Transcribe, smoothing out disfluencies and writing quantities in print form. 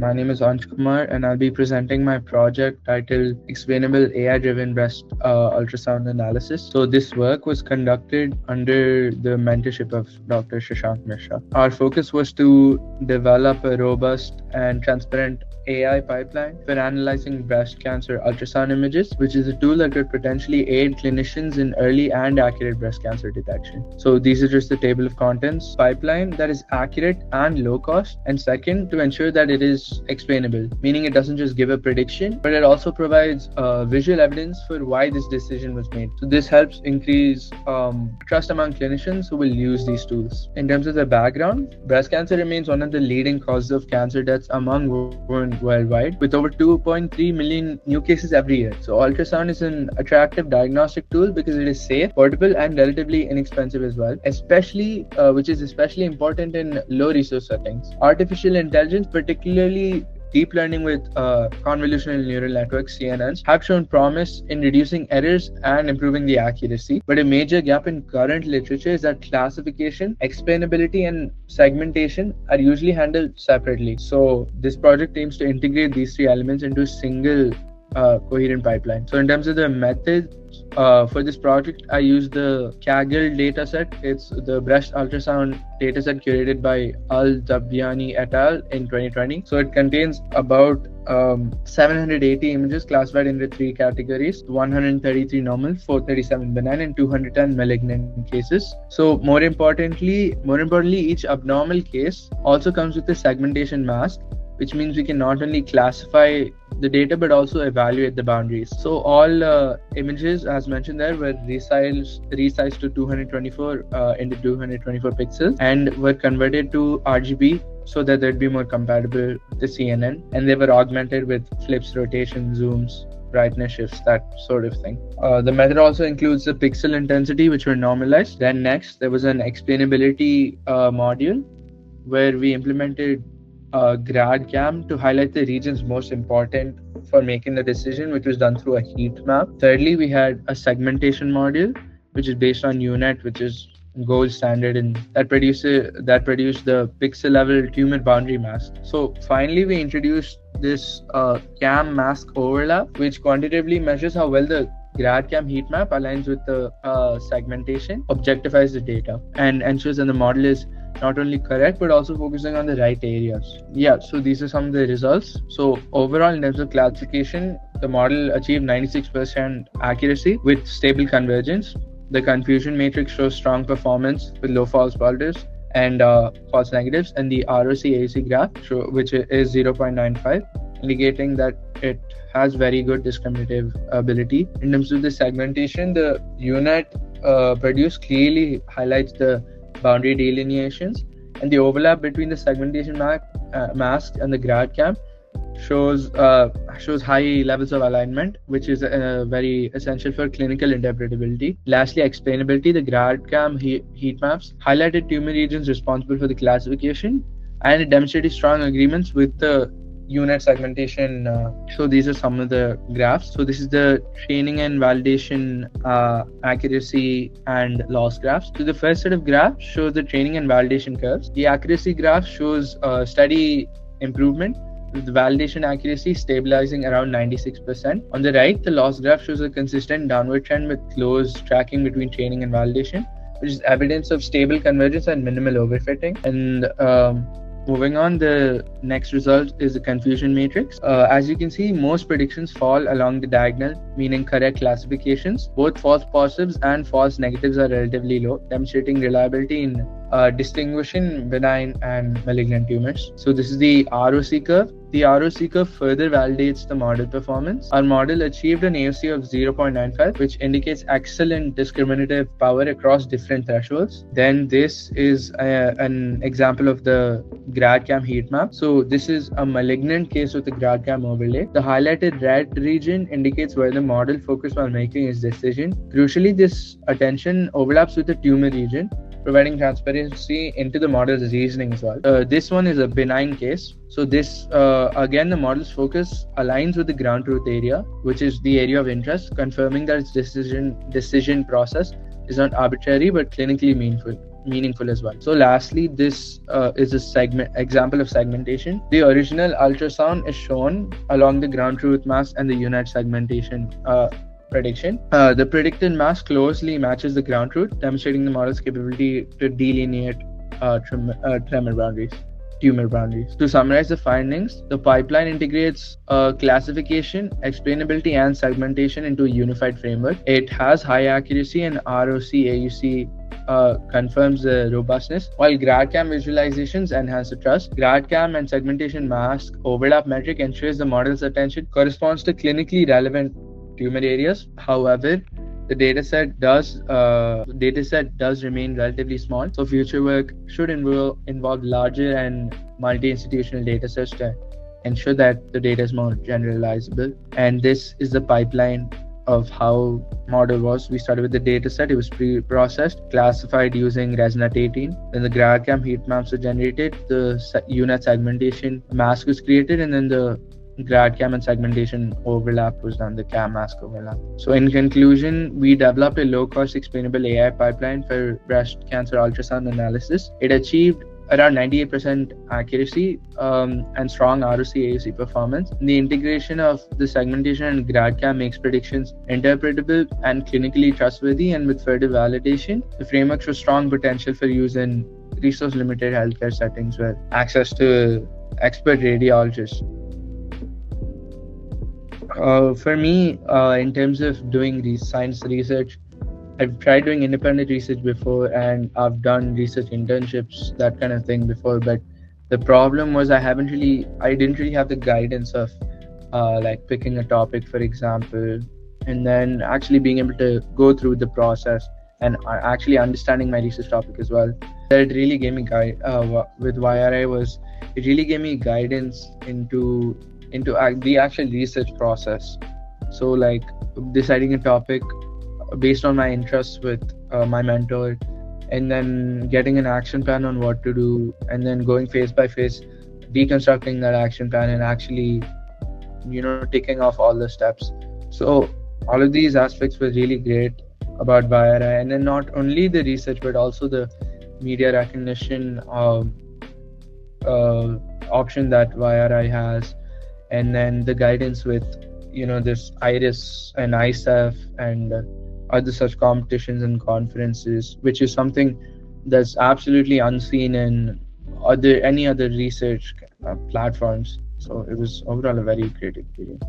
My name is Ansh Kumar, and I'll be presenting my project titled Explainable AI-driven breast ultrasound analysis. So this work was conducted under the mentorship of Dr. Shashank Mishra. Our focus was to develop a robust and transparent AI pipeline for analyzing breast cancer ultrasound images, which is a tool that could potentially aid clinicians in early and accurate breast cancer detection. So these are just the table of contents. Pipeline that is accurate and low cost, and second, to ensure that it is explainable, meaning it doesn't just give a prediction, but it also provides visual evidence for why this decision was made. So this helps increase trust among clinicians who will use these tools. In terms of the background, breast cancer remains one of the leading causes of cancer deaths among women worldwide, with over 2.3 million new cases every year. So ultrasound is an attractive diagnostic tool because it is safe, portable, and relatively inexpensive as well, which is especially important in low resource settings. Artificial intelligence, particularly deep learning with convolutional neural networks, CNNs, have shown promise in reducing errors and improving the accuracy. But a major gap in current literature is that classification, explainability, and segmentation are usually handled separately. So this project aims to integrate these three elements into a single coherent pipeline. So in terms of the methods, for this project, I used the Kaggle dataset. It's the breast ultrasound dataset curated by Al-Dabbiani et al. In 2020. So it contains about 780 images classified into three categories: 133 normal, 437 benign, and 210 malignant cases. So more importantly, each abnormal case also comes with a segmentation mask, which means we can not only classify the data but also evaluate the boundaries. So all images, as mentioned there, were resized to 224 into 224 pixels and were converted to RGB so that they'd be more compatible with the CNN, and they were augmented with flips, rotation, zooms, brightness shifts, that sort of thing. The method also includes the pixel intensity, which were normalized. Then next, there was an explainability module where we implemented GradCam to highlight the regions most important for making the decision, which was done through a heat map. Thirdly, we had a segmentation module, which is based on UNet, which is gold standard, and that produced the pixel level tumor boundary mask. So finally, we introduced this cam mask overlap, which quantitatively measures how well the GradCam heat map aligns with the segmentation, objectifies the data, and ensures that the model is not only correct but also focusing on the right areas. Yeah, so these are some of the results. So overall, in terms of classification, the model achieved 96% accuracy with stable convergence. The confusion matrix shows strong performance with low false positives and false negatives, and the ROC-AC graph, which is 0.95, indicating that it has very good discriminative ability. In terms of the segmentation, the UNet produced clearly highlights the boundary delineations, and the overlap between the segmentation mask and the GradCam shows high levels of alignment, which is very essential for clinical interpretability. Lastly, explainability. The GradCam heat maps highlighted tumor regions responsible for the classification, and it demonstrated strong agreements with the UNet segmentation. So these are some of the graphs. So this is the training and validation accuracy and loss graphs. So the first set of graphs shows the training and validation curves. The accuracy graph shows steady improvement, with the validation accuracy stabilizing around 96%. On the right, the loss graph shows a consistent downward trend with close tracking between training and validation, which is evidence of stable convergence and minimal overfitting. And moving on, the next result is the confusion matrix. As you can see, most predictions fall along the diagonal, meaning correct classifications. Both false positives and false negatives are relatively low, demonstrating reliability in distinguishing benign and malignant tumors. So this is the ROC curve. The ROC curve further validates the model performance. Our model achieved an AOC of 0.95, which indicates excellent discriminative power across different thresholds. Then this is an example of the GradCam heat map. So this is a malignant case with the GradCam overlay. The highlighted red region indicates where the model focused while making its decision. Crucially, this attention overlaps with the tumor region, providing transparency into the model's reasoning as well. This one is a benign case. So this, again, the model's focus aligns with the ground truth area, which is the area of interest, confirming that its decision process is not arbitrary but clinically meaningful. meaningful as well. So lastly, this is a example of segmentation. The original ultrasound is shown along the ground truth mass and the unit segmentation prediction. The predicted mass closely matches the ground truth, demonstrating the model's capability to delineate tumor boundaries. To summarize the findings, the pipeline integrates classification, explainability, and segmentation into a unified framework. It has high accuracy, and ROC AUC confirms the robustness, while GradCam visualizations enhance the trust. GradCam and segmentation mask overlap metric ensures the model's attention corresponds to clinically relevant tumor areas. However, the dataset does remain relatively small, so future work should involve larger and multi-institutional datasets to ensure that the data is more generalizable. And this is the pipeline of how model was. We started with the dataset. It was pre-processed, classified using ResNet 18. Then the GradCam heat maps were generated, the unit segmentation mask was created, and then the GradCam and segmentation overlap was done, the CAM mask overlap. So in conclusion, we developed a low-cost explainable AI pipeline for breast cancer ultrasound analysis. It achieved around 98% accuracy and strong ROC AUC performance. The integration of the segmentation and GradCam makes predictions interpretable and clinically trustworthy, and with further validation, the framework shows strong potential for use in resource-limited healthcare settings with access to expert radiologists. For me, in terms of doing science research, I've tried doing independent research before, and I've done research internships, that kind of thing before. But the problem was I didn't really have the guidance of like picking a topic, for example, and then actually being able to go through the process and actually understanding my research topic as well. That really gave me with YRI was it really gave me guidance into the actual research process. So like deciding a topic based on my interests with my mentor, and then getting an action plan on what to do, and then going phase by phase, deconstructing that action plan and actually, ticking off all the steps. So all of these aspects were really great about YRI, and then not only the research but also the media recognition option that YRI has, and then the guidance with this IRIS and ISAF and other such competitions and conferences, which is something that's absolutely unseen in any other research platforms. So it was overall a very great experience.